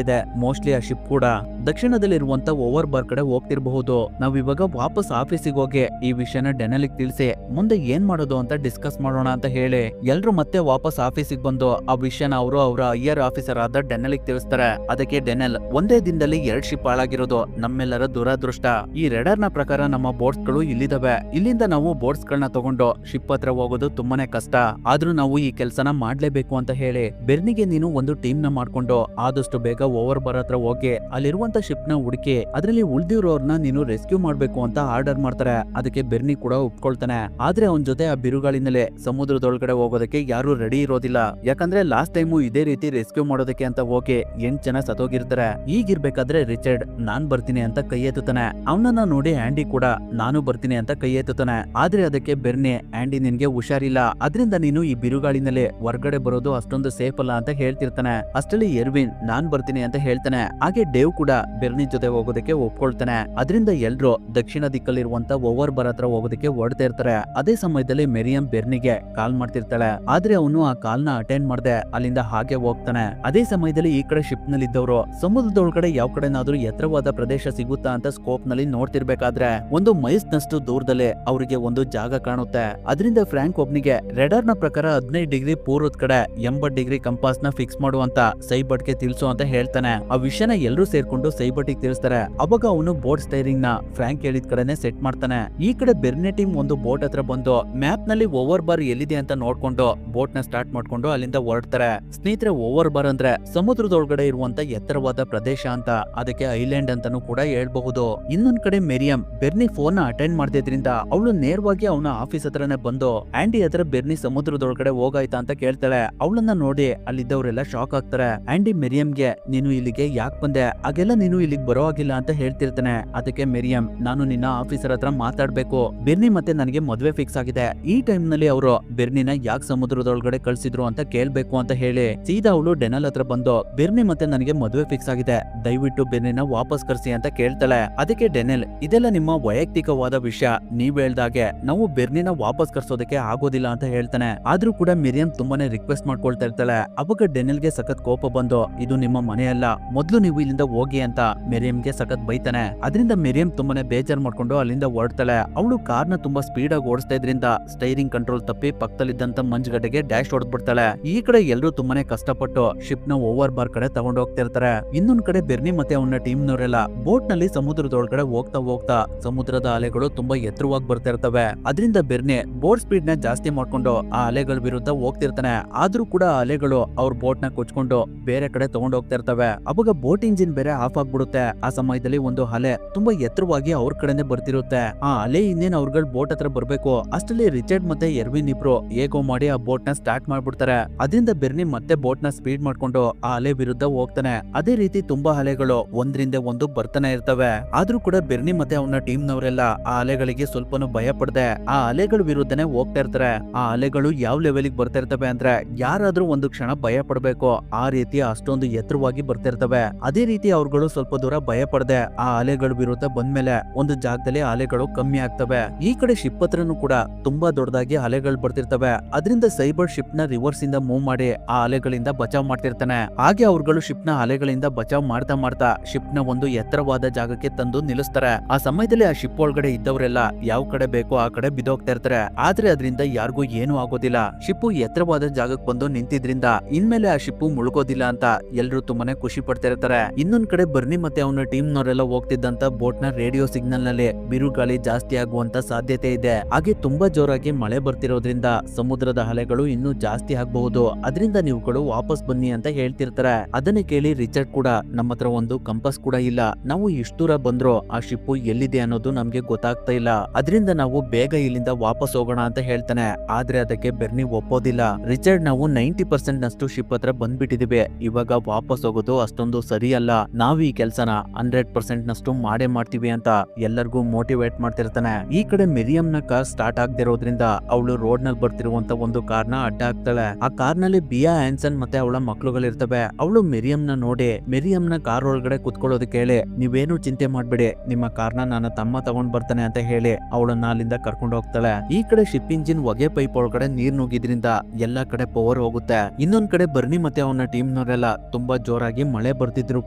ಇದೆ, ಮೋಸ್ಟ್ಲಿ ಆ ಶಿಪ್ ಕೂಡ ದಕ್ಷಿಣದಲ್ಲಿರುವಂತ ಓವರ್ ಬಾರ್ ಕಡೆ ಹೋಗ್ತಿರಬಹುದು. ನಾವ್ ಇವಾಗ ವಾಪಸ್ ಆಫೀಸಿಗೆ ಹೋಗಿ ಈ ವಿಷಯನ ಡೆನಲಿಗ್ ತಿಳಿಸಿ ಮುಂದೆ ಏನ್ ಮಾಡೋದು ಅಂತ ಡಿಸ್ಕಸ್ ಮಾಡೋಣ ಅಂತ ಹೇಳಿ ಎಲ್ರು ಮತ್ತೆ ವಾಪಸ್ ಆಫೀಸಿಗೆ ಬಂದು ಆ ವಿಷಯನ ಅವರು ಅವರ ಐಆರ್ ಆಫೀಸರ್ ಆದ ಡೆನಲಿಗ್ ತಿಳಿಸ್ತಾರೆ. ಅದಕ್ಕೆ ಡೆನೆಲ್ ಒಂದೇ ದಿನದಲ್ಲಿ 2 ಶಿಪ್ ಹಾಳಾಗಿರೋದು ನಮ್ಮೆಲ್ಲರ ದುರಾದೃಷ್ಟ. ಈ ರೆಡರ್ ನ ಪ್ರಕಾರ ನಮ್ಮ ಬೋಟ್ಸ್ ಗಳು ಇಲ್ಲಿದಾವೆ, ಇಲ್ಲಿಂದ ನಾವು ಬೋಟ್ಸ್ ಗಳನ್ನ ತಗೊಂಡು ಶಿಪ್ ಹತ್ರ ಹೋಗೋದು ತುಂಬಾನೇ ಕಷ್ಟ, ಆದ್ರೂ ನಾವು ಈ ಕೆಲಸನ ಮಾಡ್ಲೇಬೇಕು ಅಂತ ಹೇಳಿ ಬೆರ್ನಿಗೆ ನೀನು ಒಂದು ಟೀಮ್ ನ ಮಾಡ್ಕೊಂಡು ಆದಷ್ಟು ಬೇಗ ಓವರ್ ಬಾರ್ ಹತ್ರ ಹೋಗಿ ಅಲ್ಲಿರುವಂತ ಶಿಪ್ ನ ಹುಡುಕಿ ಅದ್ರಲ್ಲಿ ಉಳಿದಿರೋರ್ನ ನೀನು ರೆಸ್ಕ್ಯೂ ಮಾಡ್ಬೇಕು ಅಂತ ಆರ್ಡರ್ ಮಾಡ್ತಾರೆ. ಅದಕ್ಕೆ ಬೆರ್ನಿ ಕೂಡ ಒಪ್ಕೊಳ್ತಾನೆ. ಆದ್ರೆ ಅವನ್ ಜೊತೆ ಆ ಬಿರುಗಾಳಿನಲ್ಲೇ ಸಮುದ್ರದೊಳಗಡೆ ಹೋಗೋದಕ್ಕೆ ಯಾರು ರೆಡಿ ಇರೋದಿಲ್ಲ, ಯಾಕಂದ್ರೆ ಲಾಸ್ಟ್ ಟೈಮು ಇದೇ ರೀತಿ ರೆಸ್ಕ್ಯೂ ಮಾಡೋದಕ್ಕೆ ಅಂತ ಹೋಗಿ 8 ಜನ ಸತ್ತೋಗಿರ್ತಾರೆ. ಈಗಿರ್ಬೇಕಾದ್ರೆ ರಿಚರ್ಡ್ ನಾನ್ ಬರ್ತೀನಿ ಅಂತ ಕೈ ಎತ್ತುತ್ತಾನೆ. ಅವನನ್ನ ನೋಡಿ ಆಂಡಿ ಕೂಡ ನಾನು ಬರ್ತೀನಿ ಅಂತ ಕೈ ಎತ್ತುತ್ತಾನೆ. ಆದ್ರೆ ಅದಕ್ಕೆ ಬೆರ್ನಿ ಆಂಡಿ ನಿನ್ಗೆ ಹುಷಾರಿಲ್ಲ, ಅದರಿಂದ ನೀನು ಈ ಬಿರುಗಾಳಿನಲ್ಲಿ ಹೊರಗಡೆ ಬರೋದು ಅಷ್ಟೊಂದು ಸೇಫ್ ಅಲ್ಲ ಅಂತ ಹೇಳ್ತಿರ್ತಾನೆ. ಅಷ್ಟರಲ್ಲಿ ಎರ್ವಿನ್ ನಾನ್ ಬರ್ತೀನಿ ಅಂತ ಹೇಳ್ತಾನೆ. ಹಾಗೆ ಡೇವ್ ಕೂಡ ಬೆರ್ನಿ ಜೊತೆ ಹೋಗೋದಕ್ಕೆ ಒಪ್ಕೊಳ್ತಾನೆ. ಅದರಿಂದ ಎಲ್ರು ದಕ್ಷಿಣ ದಿಕ್ಕಲ್ಲಿರುವಂತ ಓವರ್ ಬಾರ್ ಹತ್ರ ಹೋಗೋದಕ್ಕೆ ಹೊರಡ್ತಾ ಇರ್ತಾರೆ. ಅದೇ ಸಮಯದಲ್ಲಿ ಮೆರಿಯಂ ಬೆರ್ನಿಗೆ ಕಾಲ್ ಮಾಡ್ತಿರ್ತಾಳೆ. ಆದ್ರೆ ಅವನು ಆ ಕಾಲ್ ನ ಅಟೆಂಡ್ ಮಾಡದೆ ಅಲ್ಲಿಂದ ಹಾಗೆ ಹೋಗ್ತಾನೆ. ಅದೇ ಸಮಯದಲ್ಲಿ ಈ ಕಡೆ ಶಿಪ್ ನಲ್ಲಿ ಇದ್ದವರು ಸಮುದ್ರದೊಳಗಡೆ ಯಾವ ಕಡೆನಾದ್ರೂ ಎತ್ತರವಾದ ಪ್ರದೇಶ ಸಿಗುತ್ತಾ ಅಂತ ಸ್ಕೋಪ್ ನಲ್ಲಿ ನೋಡ್ತಿರ್ಬೇಕಾದ್ರೆ ಒಂದು ಮೈಲ್ಸ್ ನಷ್ಟು ದೂರದಲ್ಲೇ ಅವರಿಗೆ ಒಂದು ಜಾಗ ಕಾಣುತ್ತೆ. ಅದರಿಂದ ಫ್ರಾಂಕ್ ಒಬ್ನಿಗೆ ರೆಡರ್ ನ ಪ್ರಕಾರ 15 ಡಿಗ್ರಿ ಪೂರ್ವದ ಕಡೆ 80 ಡಿಗ್ರಿ ಕಂಪಾಸ್ ನ ಫಿಕ್ಸ್ ಮಾಡುವಂತ ಸೈಬರ್ಟ್ ಗೆ ತಿಳಿಸು ಅಂತ ಹೇಳ್ತಾನೆ. ಆ ವಿಷಯನ ಎಲ್ಲರೂ ಸೇರ್ಕೊಂಡು ಸೈಬರ್ಟ್ ಗೆ ತಿಳಿಸ್ತಾರೆ. ಅವಾಗ ಅವನು ಬೋಟ್ ಸ್ಟೈರಿಂಗ್ ನ ಫ್ರಾಂಕ್ ಹೇಳಿದ ಕಡೆನೆ ಸೆಟ್ ಮಾಡ್ತಾನೆ. ಈ ಕಡೆ ಬೆರ್ನಿ ಟೀಮ್ ಒಂದು ಬೋಟ್ ಹತ್ರ ಬಂದು ಮ್ಯಾಪ್ ನಲ್ಲಿ ಓವರ್ ಬಾರ್ ಎಲ್ಲಿದೆ ಅಂತ ನೋಡ್ಕೊಂಡು ಬೋಟ್ ನ ಸ್ಟಾರ್ಟ್ ಮಾಡ್ಕೊಂಡು ಅಲ್ಲಿಂದ ಹೊರಡ್ತಾರೆ. ಸ್ನೇಹಿತರೆ, ಓವರ್ ಬಾರ್ ಅಂದ್ರೆ ಸಮುದ್ರದೊಳಗಡೆ ಇರುವಂತ ಎತ್ತರವಾದ ಪ್ರದೇಶ ಅಂತ, ಅದಕ್ಕೆ ಐಲ್ಯಾಂಡ್ ಅಂತಾನೂ ಕೂಡ ಹೇಳ್ಬಹುದು. ಇನ್ನೊಂದ್ ಕಡೆ ಮೆರಿಯಂ ಬೆರ್ನಿ ಫೋನ್ ನ ಅಟೆಂಡ್ ಮಾಡ್ತಿದ್ರಿಂದ ಅವಳು ನೇರವಾಗಿ ಅವನ ಆಫೀಸ್ ಹತ್ರನೇ ಬಂದು ಆಂಡಿ ಹತ್ರ ಬೆರ್ನಿ ಸಮುದ್ರದೊಳಗಡೆ ಹೋಗಾಯ್ತಾ ಅಂತ ಕೇಳ್ತಾಳೆ. ಅವಳನ್ನ ನೋಡಿ ಅಲ್ಲಿದ್ದವರೆಲ್ಲ ಶಾಕ್ ಆಗ್ತಾರೆ. ಆಂಡಿ ಮೆರಿಯಂಗೆ ನೀನು ಇಲ್ಲಿಗೆ ಯಾಕೆ ಬಂದೆ, ಹಾಗೆಲ್ಲ ನೀನು ಇಲ್ಲಿಗೆ ಬರೋ ಆಗಿಲ್ಲ ಅಂತ ಹೇಳ್ತಿರ್ತಾನೆ. ಅದಕ್ಕೆ ಮೆರಿಯಂ ನಾನು ನಿನ್ನ ಆಫೀಸರ್ ಹತ್ರ ಮಾತಾಡ್ಬೇಕು, ಬೆರ್ನಿ ಮತ್ತೆ ನನಗೆ ಮದ್ವೆ ಫಿಕ್ಸ್ ಆಗಿದೆ, ಈ ಟೈಮ್ ನಲ್ಲಿ ಅವರು ಬೆರ್ನಿನ ಯಾಕೆ ಸಮುದ್ರದೊಳಗಡೆ ಕಳ್ಸಿದ್ರು ಅಂತ ಕೇಳ್ಬೇಕು ಅಂತ ಹೇಳಿ ಸೀದಾ ಅವಳು ಡೆನಲ್ ಹತ್ರ ಬಂದು ಬೆರ್ನಿ ಮತ್ತೆ ನನಗೆ ಮದ್ವೆ ಫಿಕ್ಸ್ ಆಗಿದೆ, ದಯವಿಟ್ಟು ಬೆರ್ನಿನ ವಾಪಸ್ ಕರ್ಸಿ ಅಂತ ಕೇಳ್ತಾಳೆ. ಅದಕ್ಕೆ ಡೆನೆಲ್ ಇದೆಲ್ಲ ನಿಮ್ಮ ವೈಯಕ್ತಿಕವಾದ ವಿಷಯ, ನೀವ್ ಹೇಳ್ದಾಗೆ ನಾವು ಬೆರ್ನಿನ ವಾಪಸ್ ಕರ್ಸೋದಕ್ಕೆ ಆಗೋದಿಲ್ಲ ಅಂತ ಹೇಳ್ತಾನೆ. ಆದ್ರೂ ಕೂಡ ಮಿರಿಯಂ ತುಂಬಾನೇ ರಿಕ್ವೆಸ್ಟ್ ಮಾಡ್ಕೊಳ್ತಾ ಇರ್ತಾಳೆ. ಅವಾಗ ಡೆನೆಲ್ಗೆ ಸಖತ್ ಕೋಪ ಬಂದು ಇದು ನಿಮ್ಮ ಮನೆಯಲ್ಲ, ಮೊದ್ಲು ನೀವು ಇಲ್ಲಿಂದ ಹೋಗಿ ಅಂತ ಮೆರಿಯಂಗೆ ಸಖತ್ ಬೈತಾನೆ. ಅದರಿಂದ ಮೆರಿಯಂ ತುಂಬಾನೇ ಬೇಜಾರ್ ಮಾಡ್ಕೊಂಡು ಅಲ್ಲಿಂದ ಹೊರಡ್ತಾಳೆ. ಅವಳು ಕಾರ್ನ ತುಂಬಾ ಸ್ಪೀಡ್ ಆಗಿ ಓಡಿಸ್ತಾ ಇದ್ರಿಂದ ಸ್ಟೈರಿಂಗ್ ಕಂಟ್ರೋಲ್ ತಪ್ಪಿ ಪಕ್ಕದಲ್ಲಿದ್ದಂತ ಮಂಜುಗಡ್ಡೆಗೆ ಡ್ಯಾಶ್ ಹೊಡೆದ್ಬಿಡ್ತಾಳೆ. ಈ ಕಡೆ ಎಲ್ಲರೂ ತುಂಬಾನೇ ಕಷ್ಟಪಟ್ಟು ಶಿಪ್ ನ ಓವರ್ ಬಾರ್ ಕಡೆ ತಗೊಂಡು ಹೋಗ್ತಿರ್ತಾರೆ. ಇನ್ನೊಂದ್ ಕಡೆ ಬೆರ್ನಿ ಮತ್ತೆ ಅವನ ಟೀಮ್ ನವರೆಲ್ಲ ಬೋಟ್ ನಲ್ಲಿ ಸಮುದ್ರದೊಳಗಡೆ ಹೋಗ್ತಾ ಹೋಗ್ತಾ ಸಮುದ್ರದ ಅಲೆಗಳು ತುಂಬಾ ಎತ್ತರವಾಗಿ ಬರ್ತಾ ಇರ್ತವೆ. ಅದರಿಂದ ಬೆರ್ನಿ ಬೋಟ್ ಸ್ಪೀಡ್ ನ ಜಾಸ್ತಿ ಮಾಡ್ಕೊಂಡು ಆ ಅಲೆಗಳ ವಿರುದ್ಧ ಹೋಗ್ತಿರ್ತಾನೆ. ಆದ್ರೂ ಕೂಡ ಆ ಅಲೆಗಳು ಅವ್ರ ಬೋಟ್ ನ ಕೊಚ್ಕೊಂಡು ಬೇರೆ ಕಡೆ ತಗೊಂಡ್ ಹೋಗ್ತಾ ಇರ್ತವೆ. ಅವಾಗ ಬೋಟ್ ಇಂಜಿನ್ ಬೇರೆ ಆಫ್ ಆಗ್ಬಿಡುತ್ತೆ. ಆ ಸಮಯದಲ್ಲಿ ಒಂದು ಅಲೆ ತುಂಬಾ ಎತ್ತರವಾಗಿ ಅವ್ರ ಕಡೆನೆ ಬರ್ತಿರುತ್ತೆ. ಆ ಅಲೆ ಇನ್ನೇನ್ ಅವ್ರಗಳ ಬೋಟ್ ಹತ್ರ ಬರ್ಬೇಕು ಅಷ್ಟರಲ್ಲಿ ರಿಚರ್ಡ್ ಮತ್ತೆ ಎರ್ವಿನ್ ಇಬ್ರು ಹೇಗೋ ಮಾಡಿ ಆ ಬೋಟ್ ನ ಸ್ಟಾರ್ಟ್ ಮಾಡ್ಬಿಡ್ತಾರೆ. ಅದರಿಂದ ಬೆರ್ನಿ ಮತ್ತೆ ಬೋಟ್ ನ ಸ್ಪೀಡ್ ಮಾಡ್ಕೊಂಡು ಆ ಅಲೆ ವಿರುದ್ಧ ಹೋಗ್ತಾನೆ. ಅದೇ ರೀತಿ ತುಂಬಾ ಅಲೆಗಳು ಒಂದ್ರಿಂದ ಒಂದು ಬರ್ತಾನೆ ಇರ್ತವೆ. ಆದ್ರೂ ಕೂಡ ಬೆರ್ನಿ ಮತ್ತೆ ಅವನ ಟೀಮ್ ನವರೆಲ್ಲ ಆ ಅಲೆಗಳಿಗೆ ಸ್ವಲ್ಪನೂ ಭಯ ಪಡದೆ ಆ ಅಲೆಗಳ ವಿರುದ್ಧನೇ ಹೋಗ್ತಾ ಇರ್ತಾರೆ. ಆ ಅಲೆಗಳು ಯಾವ ಲೆವೆಲ್ಗೆ ಬರ್ತಾ ಇರ್ತವೆ ಅಂದ್ರೆ ಯಾರಾದ್ರೂ ಒಂದು ಕ್ಷಣ ಭಯ ಪಡ್ಬೇಕು ಆ ರೀತಿ ಅಷ್ಟೊಂದು ಎತ್ತರವಾಗಿ ಬರ್ತಾ ಇರ್ತವೆ. ಅದೇ ರೀತಿ ಅವ್ರುಗಳು ಸ್ವಲ್ಪ ದೂರ ಭಯ ಪಡದೆ ಆ ಅಲೆಗಳ ವಿರುದ್ಧ ಬಂದ್ಮೇಲೆ ಒಂದು ಜಾಗದಲ್ಲಿ ಅಲೆಗಳು ಕಮ್ಮಿ ಆಗ್ತವೆ. ಈ ಕಡೆ ಶಿಪ್ ಹತ್ರನು ಕೂಡ ತುಂಬಾ ದೊಡ್ಡದಾಗಿ ಅಲೆಗಳು ಬರ್ತಿರ್ತವೆ. ಅದರಿಂದ ಸೈಬರ್ ಶಿಪ್ ನ ರಿವರ್ಸ್ ಇಂದ ಮೂವ್ ಮಾಡಿ ಆ ಅಲೆಗಳಿಂದ ಬಚಾವ್ ಮಾಡ್ತಿರ್ತಾನೆ. ಹಾಗೆ ಅವ್ರುಗಳು ಶಿಪ್ ನ ಅಲೆಗಳಿಂದ ಬಚಾವ್ ಮಾಡ್ತಾ ಮಾಡ್ತಾ ಶಿಪ್ ನ ಒಂದು ಎತ್ತರವಾದ ಜಾಗಕ್ಕೆ ತಂದು ನಿಲ್ಲಿಸ್ತಾರೆ. ಆ ಸಮಯದಲ್ಲಿ ಆ ಶಿಪ್ ಒಳಗಡೆ ಇದ್ದವರೆಲ್ಲ ಯಾವ ಕಡೆ ಬೇಕೋ ಆ ಕಡೆ ಬಿದ್ದೋಗ್ತಾ ಇರ್ತಾರೆ. ಆದ್ರೆ ಅದರಿಂದ ಯಾರಿಗೂ ಏನೂ ಆಗೋದಿಲ್ಲ. ಶಿಪ್ಪು ಎತ್ತರವಾದ ಜಾಗಕ್ಕೆ ಬಂದು ನಿಂತಿದ್ರಿಂದ ಇನ್ಮೇಲೆ ಆ ಶಿಪ್ಪು ಮುಳುಗೋದಿಲ್ಲ ಅಂತ ಎಲ್ರು ತುಂಬಾನೇ ಖುಷಿ ಪಡ್ತಾ ಇರ್ತಾರೆ. ಇನ್ನೊಂದ್ ಕಡೆ ಬರ್ನಿ ಮತ್ತೆ ಅವನ ಟೀಮ್ ನವರೆಲ್ಲ ಹೋಗ್ತಿದ್ದಂತ ಬೋಟ್ ನ ರೇಡಿಯೋ ಸಿಗ್ನಲ್ ನಲ್ಲಿ ಬಿರುಗಾಳಿ ಜಾಸ್ತಿ ಆಗುವಂತ ಸಾಧ್ಯತೆ ಇದೆ. ಹಾಗೆ ತುಂಬಾ ಜೋರಾಗಿ ಮಳೆ ಬರ್ತಿರೋದ್ರಿಂದ ಸಮುದ್ರದ ಅಲೆಗಳು ಇನ್ನೂ ಜಾಸ್ತಿ ಆಗಬಹುದು. ಅದರಿಂದ ನೀವುಗಳು ವಾಪಸ್ ಬನ್ನಿ ಅಂತ ಹೇಳ್ತಿರ್ತಾರೆ. ಅದನ್ನ ಕೇಳಿ ರಿಚರ್ಡ್ ಕೂಡ ನಮ್ಮ ಹತ್ರ ಒಂದು ಕಂಪಸ್ ಕೂಡ ಇಲ್ಲ, ನಾವು ಇಷ್ಟು ದೂರ ಬಂದ್ರು ಆ ಶಿಪ್ಪು ಎಲ್ಲಿದೆ ಅನ್ನೋದು ನಮ್ಗೆ ಗೊತ್ತಾಗ್ತಾ ಇಲ್ಲ, ಅದರಿಂದ ನಾವು ಬೇಗ ಇಲ್ಲಿಂದ ವಾಪಸ್ ಹೋಗೋಣ ಅಂತ ಹೇಳ್ತಾನೆ. ಆದ್ರೆ ಅದಕ್ಕೆ ಬೆರ್ನಿ ಒಪ್ಪೋದಿಲ್ಲ. ರಿಚರ್ಡ್ ನಾವು 90% ನಷ್ಟು ಶಿಪ್ ಹತ್ರ ಬಂದ್ಬಿಟ್ಟಿದೀವಿ, ಇವಾಗ ವಾಪಸ್ ಹೋಗೋದು ಅಷ್ಟೊಂದು ಸರಿ ಅಲ್ಲ, ನಾವು ಈ ಕೆಲ್ಸನ 100% ನಷ್ಟು ಮಾಡೇ ಮಾಡ್ತೀವಿ ಅಂತ ಎಲ್ಲರಿಗೂ ಮೋಟಿವೇಟ್ ಮಾಡ್ತಿರ್ತಾನೆ. ಈ ಕಡೆ ಮಿರಿಯಂ ನ ಕಾರ್ ಸ್ಟಾರ್ಟ್ ಆಗದಿರೋದ್ರಿಂದ ಅವಳು ರೋಡ್ ನಲ್ಲಿ ಬರ್ತಿರುವಂತ ಒಂದು ಕಾರ್ನ ಅಡ್ಡ ಹಾಕ್ತಾಳೆ. ಆ ಕಾರ್ ನಲ್ಲಿ ಬಿಯಾ ಆನ್ಸನ್ ಮತ್ತೆ ಅವಳ ಮಕ್ಳುಗಳಿರ್ತವೆ. ಅವಳು ಮಿರಿಯಂ ನ ನೋಡಿ ಮಿರಿಯಂ ನ ಕಾರ್ ಒಳಗಡೆ ಕುತ್ಕೊಳ್ಳೋದಕ್ಕೆ ಹೇಳಿ ನೀವೇನು ಚಿಂತೆ ಮಾಡ್ಬೇಡಿ, ನಿಮ್ಮ ಕಾರ್ನ ನನ್ನ ತಮ್ಮ ತಗೊಂಡ್ ಬರ್ತಾನೆ ಅಂತ ಹೇಳಿ ಅವಳನ್ನ ಅಲ್ಲಿಂದ ಕರ್ಕೊಂಡು ಹೋಗ್ತಾಳೆ. ಈ ಕಡೆ ಶಿಪ್ ಇಂಜಿನ್ ಹೊಗೆ ಪೈಪ್ ಒಳಗಡೆ ನೀರ್ ನುಗ್ಗಿದ್ರಿಂದ ಎಲ್ಲಾ ಕಡೆ ಪವರ್ ಹೋಗುತ್ತೆ. ಇನ್ನೊಂದ್ ಕಡೆ ಬರ್ನಿ ಮತ್ತೆ ಅವನ ಟೀಮ್ ನವರೆಲ್ಲ ತುಂಬಾ ಜೋರಾಗಿ ಮಳೆ ಬರ್ತಿದ್ರು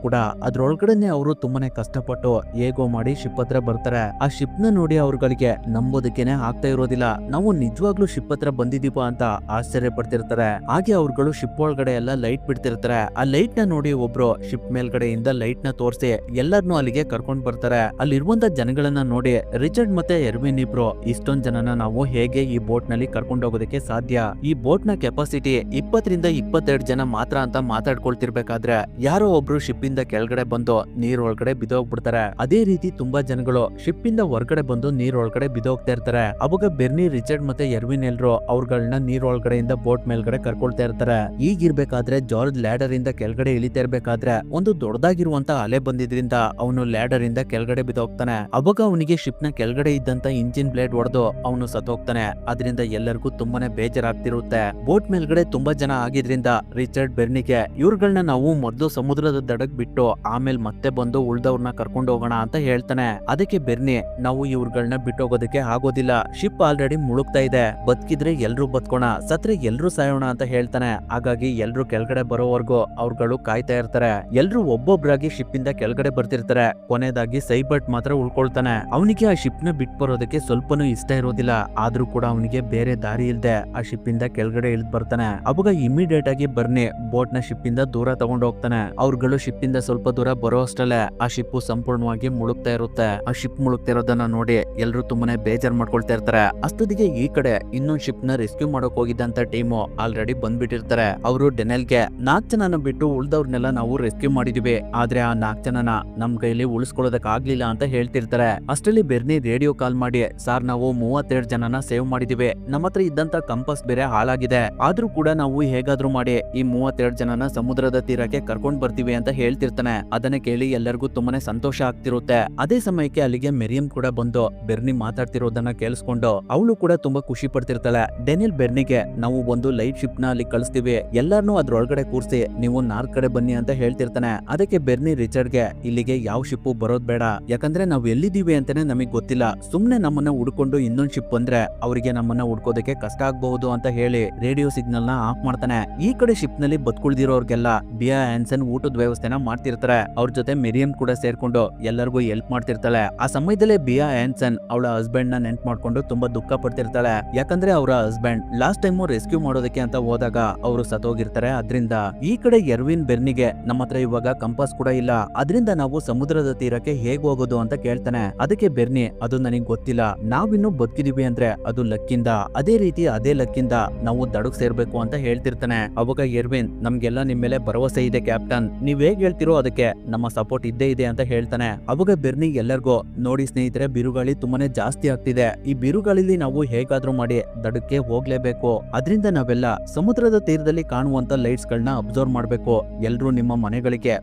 ಕೂಡ ಅದ್ರೊಳಗಡೆನೆ ಅವರು ತುಂಬಾನೇ ಕಷ್ಟಪಟ್ಟು ಹೇಗೋ ಮಾಡಿ ಶಿಪ್ ಹತ್ರ ಬರ್ತಾರೆ. ಆ ಶಿಪ್ ನ ನೋಡಿ ಅವ್ರಗಳಿಗೆ ನಂಬೋದಕ್ಕೇನೆ ಆಗ್ತಾ ಇರೋದಿಲ್ಲ, ನಾವು ನಿಜವಾಗ್ಲೂ ಶಿಪ್ ಹತ್ರ ಬಂದಿದೀವ ಅಂತ ಆಶ್ಚರ್ಯ ಪಡ್ತಿರ್ತಾರೆ. ಹಾಗೆ ಅವ್ರುಗಳು ಶಿಪ್ ಒಳಗಡೆ ಎಲ್ಲ ಲೈಟ್ ಬಿಡ್ತಿರ್ತಾರೆ. ಆ ಲೈಟ್ ನ ನೋಡಿ ಒಬ್ರು ಶಿಪ್ ಮೇಲ್ಗಡೆಯಿಂದ ಲೈಟ್ ನ ತೋರಿಸಿ ಎಲ್ಲರನ್ನೂ ಅಲ್ಲಿಗೆ ಕರ್ಕೊಂಡ್ ಬರ್ತಾರೆ. ಅಲ್ಲಿರುವಂತ ಜನಗಳನ್ನ ನೋಡಿ ರಿಚರ್ಡ್ ಮತ್ತೆ ಎರ್ವಿನ್ ಇಬ್ರು ಇಷ್ಟೊಂದ್ ಜನನ ನಾವು ಹೇಗೆ ಈ ಬೋಟ್ ನಲ್ಲಿ ಕರ್ಕೊಂಡು ಹೋಗೋದಕ್ಕೆ ಸಾಧ್ಯ, ಈ ಬೋಟ್ ನ ಕೆಪಾಸಿಟಿ 20ರಿಂದ 22 ಜನ ಮಾತ್ರ ಅಂತ ಮಾತಾಡ್ಕೊಳ್ತಿರ್ಬೇಕಾದ್ರೆ ಯಾರೋ ಒಬ್ರು ಶಿಪ್ ಇಂದ ಕೆಳಗಡೆ ಬಂದು ನೀರ್ ಒಳಗಡೆ ಬಿದ್ದೋಗ್ಬಿಡ್ತಾರೆ. ಅದೇ ರೀತಿ ತುಂಬಾ ಜನಗಳು ಶಿಪ್ ಇಂದ ಹೊರಗಡೆ ಬಂದು ನೀರ್ ಒಳಗಡೆ ಬಿದ್ದೋಗ್ತಾ ಇರ್ತಾರೆ. ಅವಾಗ ಬೆರ್ನಿ ರಿಚರ್ಡ್ ಮತ್ತೆ ಎರ್ವಿನ್ ಎಲ್ರು ಅವ್ರಗಳನ್ನ ನೀರ್ ಒಳಗಡೆಯಿಂದ ಬೋಟ್ ಮೇಲ್ಗಡೆ ಕರ್ಕೊಳ್ತಾ ಇರ್ತಾರೆ. ಈಗಿರ್ಬೇಕಾದ್ರೆ ಜಾರ್ಜ್ ಲ್ಯಾಡರ್ ಇಂದ ಕೆಳಗಡೆ ಇಳಿತಾ ಇರ್ಬೇಕಾದ್ರೆ ಒಂದು ದೊಡ್ಡದಾಗಿರುವಂತ ಅಲೆ ಬಂದಿದ್ರಿಂದ ಅವನು ಲ್ಯಾಡರ್ ಇಂದ ಕೆಳಗಡೆ ಬಿದ್ದೋಗ್ತಾನೆ. ಅವಾಗ ಅವನಿಗೆ ಶಿಪ್ ನ ಕೆಳಗಡೆ ಇದ್ದಂತ ಇಂಜಿನ್ ಬ್ಲೇಡ್ ಹೊಡೆದು ಅವನು ಸತ್ತೋಗ್ತಾನೆ. ಅದರಿಂದ ಎಲ್ಲರಿಗೂ ತುಂಬಾನೇ ಬೇಜಾರಾಗ್ತಿರುತ್ತೆ. ಬೋಟ್ ಮೇಲ್ಗಡೆ ತುಂಬಾ ಜನ ಆಗಿದ್ರಿಂದ ರಿಚರ್ಡ್ ಬೆರ್ನಿಗೆ ಇವ್ರುಗಳನ್ನ ನಾವು ಮೊದಲು ಸಮುದ್ರದ ದಡಕ್ ಬಿಟ್ಟು ಆಮೇಲೆ ಮತ್ತೆ ಬಂದು ಉಳ್ದವ್ರನ್ನ ಕರ್ಕೊಂಡು ಹೋಗೋಣ ಅಂತ ಹೇಳ್ತಾನೆ. ಅದಕ್ಕೆ ಬೆರ್ನಿ ನಾವು ಇವ್ರುಗಳನ್ನ ಬಿಟ್ಟು ಹೋಗೋದಕ್ಕೆ ಆಗೋದಿಲ್ಲ, ಶಿಪ್ ಆಲ್ರೆಡಿ ಮುಳುಗ್ತಾ ಇದೆ, ಬದುಕಿದ್ರೆ ಎಲ್ರು ಬದುಕೋಣ, ಸತ್ರೆ ಎಲ್ರು ಸಾಯೋಣ ಅಂತ ಹೇಳ್ತಾನೆ. ಹಾಗಾಗಿ ಎಲ್ರು ಕೆಳಗಡೆ ಬರೋವರೆಗೂ ಅವ್ರುಗಳು ಕಾಯ್ತಾ ಇರ್ತಾರೆ. ಎಲ್ರು ಒಬ್ಬೊಬ್ರಾಗಿ ಶಿಪ್ ಇಂದ ಕೆಳಗಡೆ ಬರ್ತಿರ್ತಾರೆ. ಕೊನೆದಾಗಿ ಸೈಬರ್ಟ್ ಮಾತ್ರ ಉಳ್ಕೊಳ್ತಾನೆ. ಅವನಿಗೆ ಆ ಶಿಪ್ ನ ಬಿಟ್ಟು ಬರೋದಕ್ಕೆ ಸ್ವಲ್ಪನೂ ಇಷ್ಟ ಇರೋದಿಲ್ಲ. ಆದ್ರೂ ಕೂಡ ಅವನಿಗೆ ಬೇರೆ ದಾರಿ ಇಲ್ದೆ ಆ ಶಿಪ್ ಇಂದ ಕೆಳಗಡೆ ಇಳಿದ್ ಬರ್ತಾನೆ. ಅವಾಗ ಇಮಿಡಿಯೇಟ್ ಆಗಿ ಬರ್ನಿ ಬೋಟ್ ನ ಶಿಪ್ ಇಂದ ದೂರ ತಗೊಂಡ್ ಹೋಗ್ತಾನೆ. ಅವ್ರುಗಳು ಶಿಪ್ ಇಂದ ಸ್ವಲ್ಪ ದೂರ ಬರೋ ಅಷ್ಟಲ್ಲೇ ಆ ಶಿಪ್ ಸಂಪೂರ್ಣವಾಗಿ ಮುಳುಗ್ತಾ ಇರುತ್ತೆ. ಆ ಶಿಪ್ ಮುಳುಗ್ತಿರೋದನ್ನ ನೋಡಿ ಎಲ್ರು ತುಂಬಾನೇ ಬೇಜಾರ್ ಮಾಡ್ಕೊಳ್ತಾ ಇರ್ತಾರೆ. ಅಷ್ಟೊತ್ತಿಗೆ ಈ ಕಡೆ ಇನ್ನೊಂದ್ ಶಿಪ್ ನ ರೆಸ್ಕ್ಯೂ ಮಾಡೋಕ್ ಹೋಗಿದ್ದಂತ ಟೀಮು ಆಲ್ರೆಡಿ ಬಂದ್ಬಿಟ್ಟಿರ್ತಾರೆ. ಅವರು ಡೆನೆಲ್ಗೆ 4 ಜನನ ಬಿಟ್ಟು ಉಳ್ದವ್ರನ್ನೆಲ್ಲ ನಾವು ರೆಸ್ಕ್ಯೂ ಮಾಡಿದೀವಿ, ಆದ್ರೆ ಆ 4 ಜನನ ನಮ್ ಕೈಲಿ ಉಳಿಸ್ಕೊಳ್ಳೋದಕ್ ಆಗ್ಲಿಲ್ಲ ಅಂತ ಹೇಳ್ತಿರ್ತಾರೆ. ಅಷ್ಟರಲ್ಲಿ ಬೆರ್ನಿ ರೇಡಿಯೋ ಕಾಲ್ ಮಾಡಿ ಸಾರ್ ನಾವು 32 ಜನನ ಸೇವ್ ಮಾಡಿದೀವಿ, ನಮ್ಮ ಹತ್ರ ಇದ್ದಂತ ಕಂಪಸ್ ಬೇರೆ ಹಾಳಾಗಿದೆ, ಆದ್ರೂ ಕೂಡ ನಾವು ಹೇಗಾದ್ರೂ ಮಾಡಿ ಈ 32 ಜನನ ಸಮುದ್ರದ ತೀರಕ್ಕೆ ಕರ್ಕೊಂಡ್ ಬರ್ತೀವಿ ಅಂತ ಹೇಳ್ತಿರ್ತಾನೆ. ಅದನ್ನ ಕೇಳಿ ಎಲ್ಲರಿಗೂ ತುಂಬಾನೇ ಸಂತೋಷ ಆಗ್ತಿರುತ್ತೆ. ಅದೇ ಸಮಯಕ್ಕೆ ಅಲ್ಲಿಗೆ ಮೆರಿಯಂ ಕೂಡ ಬಂದು ಬೆರ್ನಿ ಮಾತಾಡ್ತಿರೋದನ್ನ ಕೇಳಿಸ್ಕೊಂಡು ಅವಳು ಕೂಡ ತುಂಬಾ ಖುಷಿ ಪಡ್ತಿರ್ತಾಳೆ. ಡೆನಿಲ್ ಬೆರ್ನಿಗೆ ನಾವು ಒಂದು ಲೈಟ್ ಶಿಪ್ ನ ಅಲ್ಲಿ ಕಳಿಸ್ತೀವಿ, ಎಲ್ಲಾರ್ನೂ ಅದ್ರೊಳಗಡೆ ಕೂರ್ಸಿ ನೀವು ನಾರ್ತ್ ಕಡೆ ಬನ್ನಿ ಅಂತ ಹೇಳ್ತಿರ್ತಾನೆ. ಅದಕ್ಕೆ ಬೆರ್ನಿ ರಿಚರ್ಡ್ಗೆ ಇಲ್ಲಿಗೆ ಯಾವ ಶಿಪ್ಪು ಬರೋದ್ ಬೇಡ, ಯಾಕಂದ್ರೆ ನಾವು ಎಲ್ಲಿದ್ದೀವಿ ಅಂತಾನೆ ನಮಗ್ ಗೊತ್ತಿಲ್ಲ, ಸುಮ್ನೆ ನಮ್ಮನ್ನ ಹುಡ್ಕೊಂಡು ಇನ್ನೊಂದ್ ಶಿಪ್ ಬಂದ್ರೆ ಅವರಿಗೆ ನಮ್ಮನ್ನ ಹುಡ್ಕೋದಕ್ಕೆ ಕಷ್ಟ ಆಗಬಹುದು ಅಂತ ಹೇಳಿ ರೇಡಿಯೋ ಸಿಗ್ನಲ್ ನ ಆಫ್ ಮಾಡ್ತಾನೆ. ಈ ಕಡೆ ಶಿಪ್ ನಲ್ಲಿ ಬದುಕುಳಿದಿರೋರ್ಗೆಲ್ಲ ಬಿಯಾ ಆನ್ಸನ್ ಊಟದ ವ್ಯವಸ್ಥೆನ ಮಾಡ್ತಿರ್ತಾರೆ. ಅವ್ರ ಜೊತೆ ಮೆರಿಯಂ ಕೂಡ ಸೇರ್ಕೊಂಡು ಎಲ್ಲರಿಗೂ ಹೆಲ್ಪ್ ಮಾಡ್ತಿರ್ತಾಳೆ. ಆ ಸಮಯದಲ್ಲೇ ಬಿಯಾ ಆನ್ಸನ್ ಅವಳ ಹಸ್ಬೆಂಡ್ ನ ನೆನ್ಪ್ ಮಾಡ್ಕೊಂಡು ತುಂಬಾ ದುಃಖ ಪಡ್ತಿರ್ತಾಳೆ. ಯಾಕಂದ್ರೆ ಅವರ ಹಸ್ಬೆಂಡ್ ಲಾಸ್ಟ್ ಟೈಮ್ ರೆಸ್ಕ್ಯೂ ಮಾಡೋದಕ್ಕೆ ಅಂತ ಹೋದಾಗ ಅವರು ಸತ್ತೋಗಿರ್ತಾರೆ. ಅದ್ರಿಂದ ಈ ಕಡೆ ಎರ್ವಿನ್ ಬೆರ್ನಿಗೆ ನಮ್ಮ ಹತ್ರ ಇವಾಗ ಕಂಪಾಸ್ ಕೂಡ ಇಲ್ಲ, ಅದರಿಂದ ನಾವು ಸಮುದ್ರದ ತೀರಕ್ಕೆ ಹೇಗ್ ಹೋಗೋದು ಅಂತ ಕೇಳ್ತಾನೆ. ಅದಕ್ಕೆ ಬೆರ್ನಿ ಅದು ನನಗ್ ಗೊತ್ತಿಲ್ಲ, ನಾವಿನ್ನು ಬದುಕಿದೀವಿ ಅಂದ್ರೆ ಅದು ಲಕ್ಕಿಂದ, ಅದೇ ರೀತಿ ಅದೇ ಲಕ್ಕಿಂದ ನಾವು ದಡಕ್ ಸೇರ್ಬೇಕು ಅಂತ ಹೇಳ್ತಿರ್ತಾನೆ. ಅವಾಗ ಎರ್ವಿನ್ ನಮ್ಗೆಲ್ಲ ನಿಮ್ ಮೇಲೆ ಭರವಸೆ ಇದೆ ಕ್ಯಾಪ್ಟನ್, ನೀವ್ ಹೇಗ್ ಹೇಳ್ತಿರೋ ಅದಕ್ಕೆ ನಮ್ಮ ಸಪೋರ್ಟ್ ಇದ್ದೇ ಇದೆ ಅಂತ ಹೇಳ್ತಾನೆ. ಅವಾಗ ಬೆರ್ನಿ ಎಲ್ಲರಿಗೂ ನೋಡಿ ಸ್ನೇಹಿತರೆ, ಬಿರುಗಾಳಿ ತುಂಬಾನೇ ಜಾಸ್ತಿ ಆಗ್ತಿದೆ, ಈ ಬಿರುಗಾಳಿಲಿ ನಾವು ಹೇಗಾದ್ರೂ ಮಾಡಿ ದಡಕ್ಕೆ ಹೋಗ್ಲೇಬೇಕು, ಅದರಿಂದ ನಾವೆಲ್ಲ ಸಮುದ್ರದ ತೀರದಲ್ಲಿ ಕಾಣುವಂತ ಲೈಟ್ಸ್ ಗಳನ್ನ ಅಬ್ಸರ್ವ್ ಮಾಡ್ಬೇಕು, ಎಲ್ರೂ ನಿಮ್ಮ ಮನೆಗಳಿಗೆ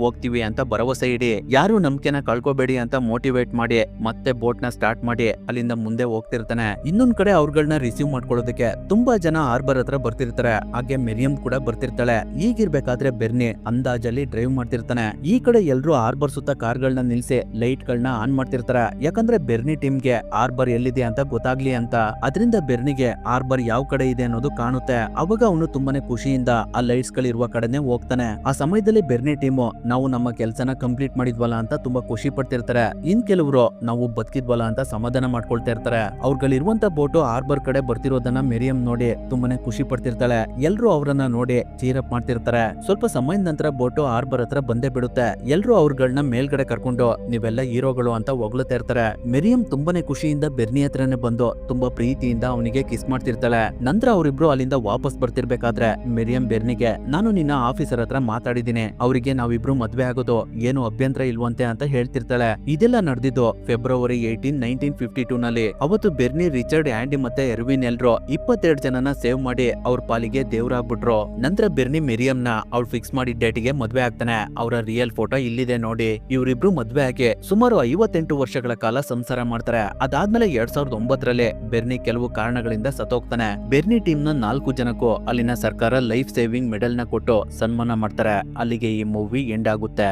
ಹೋಗ್ತೀವಿ ಅಂತ ಭರವಸೆ ಇಡಿ, ಯಾರು ನಂಬಿಕೆನ ಕಳ್ಕೊಬೇಡಿ ಅಂತ ಮೋಟಿವೇಟ್ ಮಾಡಿ ಮತ್ತೆ ಬೋಟ್ ನ ಸ್ಟಾರ್ಟ್ ಮಾಡಿ ಅಲ್ಲಿಂದ ಮುಂದೆ ಹೋಗ್ತಿರ್ತಾನೆ. ಇನ್ನೊಂದ್ ಕಡೆ ಅವ್ರಗಳನ್ನ ರಿಸೀವ್ ಮಾಡ್ಕೊಳ್ಳೋದಕ್ಕೆ ತುಂಬಾ ಜನ ಹಾರ್ಬರ್ ಹತ್ರ ಬರ್ತಿರ್ತಾರೆ, ಹಾಗೆ ಮೆರಿಯಂ ಕೂಡ ಬರ್ತಿರ್ತಾಳೆ. ಈಗಿರ್ಬೇಕಾದ್ರೆ ಬೆರ್ನಿ ಅಂದಾಜಲ್ಲಿ ಡ್ರೈವ್ ಮಾಡ್ತಿರ್ತಾನೆ. ಈ ಕಡೆ ಎಲ್ರು ಹಾರ್ಬರ್ ಸುತ್ತ ಕಾರ್ಗಳನ್ನ ನಿಲ್ಸಿ ಲೈಟ್ ಗಳನ್ನ ಆನ್ ಮಾಡ್ತಿರ್ತಾರೆ, ಯಾಕಂದ್ರೆ ಬೆರ್ನಿ ಟೀಮ್ಗೆ ಹಾರ್ಬರ್ ಎಲ್ಲಿದೆ ಅಂತ ಗೊತ್ತಾಗ್ಲಿ ಅಂತ. ಅದರಿಂದ ಬೆರ್ನಿಗೆ ಹಾರ್ಬರ್ ಯಾವ ಕಡೆ ಇದೆ ಅನ್ನೋದು ಕಾಣುತ್ತೆ. ಅವಾಗ ಅವನು ತುಂಬಾನೇ ಖುಷಿಯಿಂದ ಆ ಲೈಟ್ಸ್ ಗಳಿರುವ ಕಡೆನೆ ಹೋಗ್ತಾನೆ. ಆ ಸಮಯದಲ್ಲಿ ಬೆರ್ನಿ ಟೀಮು ನಾವು ನಮ್ಮ ಕೆಲಸನ ಕಂಪ್ಲೀಟ್ ಮಾಡಿದ್ವಲ್ಲ ಅಂತ ತುಂಬಾ ಖುಷಿ ಪಡ್ತಿರ್ತಾರೆ. ಇನ್ ಕೆಲವರು ನಾವು ಬದುಕಿದ್ವಲ್ಲ ಅಂತ ಸಮಾಧಾನ ಮಾಡ್ಕೊಳ್ತಾ ಇರ್ತಾರೆ. ಅವ್ರಗಳಿರುವಂತ ಬೋಟು ಹಾರ್ಬರ್ ಕಡೆ ಬರ್ತಿರೋದನ್ನ ಮೆರಿಯಂ ನೋಡಿ ತುಂಬಾನೇ ಖುಷಿ ಪಡ್ತಿರ್ತಾಳೆ. ಎಲ್ರು ಅವ್ರನ್ನ ನೋಡಿ ಚೀರಪ್ ಮಾಡ್ತಿರ್ತಾರೆ. ಸ್ವಲ್ಪ ಸಮಯದ ನಂತರ ಬೋಟು ಹಾರ್ಬರ್ ಹತ್ರ ಬಂದೇ ಬಿಡುತ್ತೆ. ಎಲ್ರು ಅವ್ರಗಳನ್ನ ಮೇಲ್ಗಡೆ ಕರ್ಕೊಂಡು ನೀವೆಲ್ಲ ಹೀರೋಗಳು ಅಂತ ಹೊಗಳ್ತಾ ಇರ್ತಾರೆ. ಮೆರಿಯಂ ತುಂಬಾನೇ ಖುಷಿಯಿಂದ ಬೆರ್ನಿ ಹತ್ರನೇ ಬಂದು ತುಂಬಾ ಪ್ರೀತಿಯಿಂದ ಅವನಿಗೆ ಕಿಸ್ ಮಾಡ್ತಿರ್ತಾಳೆ. ನಂತರ ಅವರಿಬ್ರು ಅಲ್ಲಿಂದ ವಾಪಸ್ ಬರ್ತಿರ್ಬೇಕಾದ್ರೆ ಮೆರಿಯಂ ಬೆರ್ನಿಗೆ ನಾನು ನಿನ್ನ ಆಫೀಸರ್ ಹತ್ರ ಮಾತಾಡಿದ್ದೀನಿ, ಅವರಿಗೆ ನಾವಿಬ್ರು ಮದ್ವೆ ಆಗೋದು ಏನು ಅಭ್ಯಂತರ ಇಲ್ವಂತೆ ಅಂತ ಹೇಳ್ತಿರ್ತಾಳೆ. ಇದೆಲ್ಲ ನಡೆದಿದ್ದು ಫೆಬ್ರವರಿ 18, 1952 ನಲ್ಲಿ. ಅವತ್ತು ಬೆರ್ನಿ, ರಿಚರ್ಡ್, ಆಂಡಿ ಮತ್ತೆ ಎರ್ವಿನ್ ಎಲ್ರು 22 ಜನನ ಸೇವ್ ಮಾಡಿ ಅವ್ರ ಪಾಲಿಗೆ ದೇವ್ರಾಗ್ಬಿಟ್ರು. ನಂತರ ಬೆರ್ನಿ ಮೆರಿಯಂನ ಅವ್ಳು ಫಿಕ್ಸ್ ಮಾಡಿದ ಡೇಟಿಗೆ ಮದ್ವೆ ಆಗ್ತಾನೆ. ಅವರ ರಿಯಲ್ ಫೋಟೋ ಇಲ್ಲಿದೆ ನೋಡಿ. ಇವರಿಬ್ರು ಮದ್ವೆ ಆಗಿ ಸುಮಾರು 58 ವರ್ಷಗಳ ಕಾಲ ಸಂಸಾರ ಮಾಡ್ತಾರೆ. ಅದಾದ್ಮೇಲೆ 2009ರಲ್ಲಿ ಬೆರ್ನಿ ಕೆಲವು ಕಾರಣಗಳಿಂದ ಸತ್ತೋಗ್ತಾನೆ. ಬೆರ್ನಿ ಟೀಮ್ ನ 4 ಜನಕ್ಕೂ ಅಲ್ಲಿನ ಸರ್ಕಾರ ಲೈಫ್ ಸೇವಿಂಗ್ ಮೆಡಲ್ ನ ಕೊಟ್ಟು ಸನ್ಮಾನ ಮಾಡ್ತಾರೆ. ಅಲ್ಲಿಗೆ ಈ ಮೂವಿ ಎಂಡ್ ಆಗುತ್ತೆ.